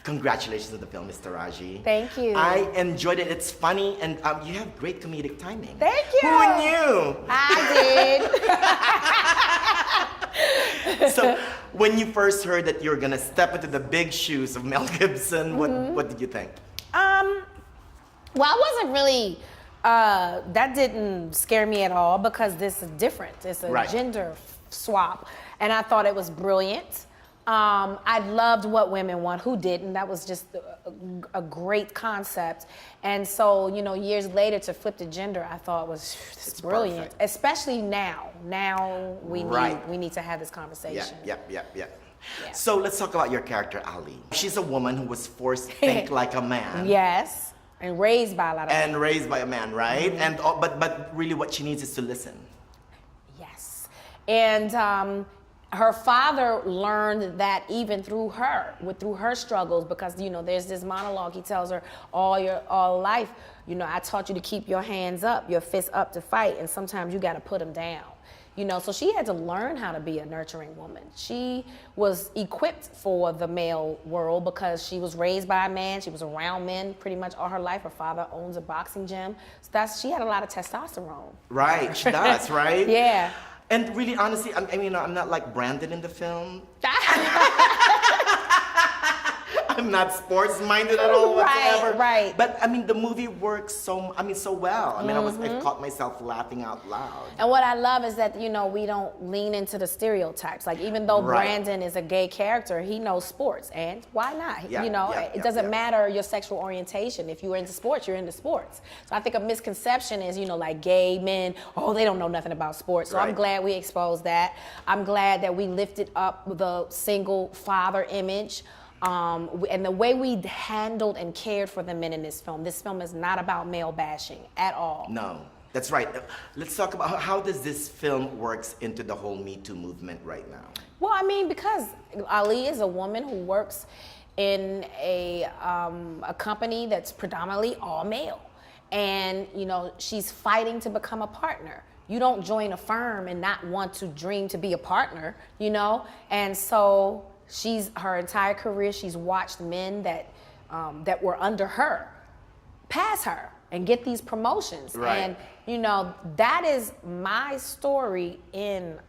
Congratulations on the film, Mr. Taraji. Thank you. I enjoyed it. It's funny, and you have great comedic timing. Thank you. Who knew? I did. So, when you first heard that you're gonna step into the big shoes of Mel Gibson, what did you think? Well, I wasn't really, that didn't scare me at all because this is different. It's a gender swap. And I thought it was brilliant. I loved What Women Want. Who didn't? That was just a great concept. And so, you know, years later to flip the gender, I thought was brilliant. Perfect. Especially now. Now we need to have this conversation. Yeah. So let's talk about your character, Ali. She's a woman who was forced to think like a man. Yes. And raised by a lot of men. And raised by a man, right? And but really what she needs is to listen. Yes. And her father learned that even through her struggles, because, you know, there's this monologue he tells her all life, you know, I taught you to keep your hands up, your fists up to fight, and sometimes you got to put them down. You know, so she had to learn how to be a nurturing woman. She was equipped for the male world because she was raised by a man. She was around men pretty much all her life. Her father owns a boxing gym. So she had a lot of testosterone. Right, she does, right? Yeah. And really, honestly, I mean, I'm not like Brandon in the film. I'm not sports-minded at all whatsoever. Right. But I mean, the movie works so well. I mean, I caught myself laughing out loud. And what I love is that, you know, we don't lean into the stereotypes. Like, even though Brandon is a gay character, he knows sports, and why not? You know, it doesn't matter your sexual orientation. If you're into sports, you're into sports. So I think a misconception is, you know, like gay men, oh, they don't know nothing about sports. So I'm glad we exposed that. I'm glad that we lifted up the single father image. And the way we handled and cared for the men in this film is not about male bashing at all. No, that's right. Let's talk about how does this film works into the whole Me Too movement right now? Well, I mean, because Ali is a woman who works in a company that's predominantly all male. And, you know, she's fighting to become a partner. You don't join a firm and not want to dream to be a partner, you know? And so her entire career, she's watched men that were under her pass her and get these promotions. And, you know, that is my story in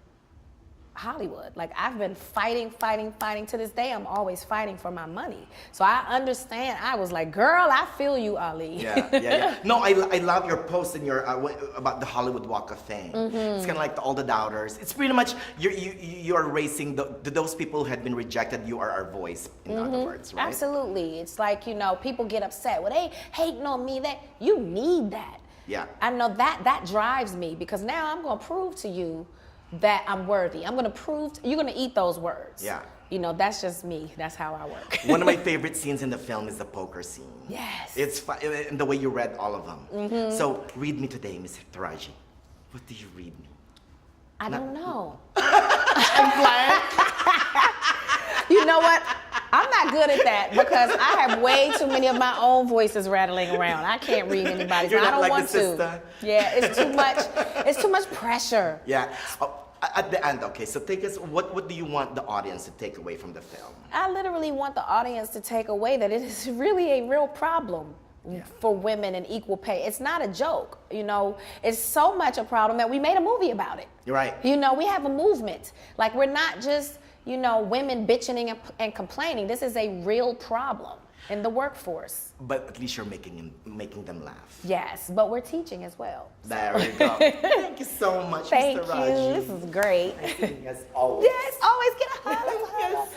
Hollywood. Like, I've been fighting to this day. I'm always fighting for my money. So I understand. I was like, girl, I feel you, Ali. Yeah. No, I love your post in your about the Hollywood Walk of Fame. It's kind of like all the doubters. It's pretty much you're racing those people who had been rejected. You are our voice, in other words, right? Absolutely. It's like, you know, people get upset. Well, they hating on me. That you need that. Yeah. I know that drives me, because now I'm gonna prove to you that I'm worthy. I'm gonna prove you're gonna eat those words. Yeah. You know, that's just me. That's how I work. One of my favorite scenes in the film is the poker scene. Yes. It's fun, and the way you read all of them. So read me today, Miss Taraji. What do you read me? I don't know. I'm flying. You know what? I'm not good at that because I have way too many of my own voices rattling around. I can't read anybody's. You're I not don't like want the to. sister. Yeah, it's too much. It's too much pressure. Yeah. At the end, okay, so take us, what do you want the audience to take away from the film? I literally want the audience to take away that it is really a real problem for women and equal pay. It's not a joke, you know. It's so much a problem that we made a movie about it. You're right. You know, we have a movement. Like, we're not just, you know, women bitching and complaining. This is a real problem in the workforce. But at least you're making them laugh. Yes, but we're teaching as well. There we go. Thank you so much, Thank Mr. you. Raji. This is great. Yes, always. Yes, always get a holla.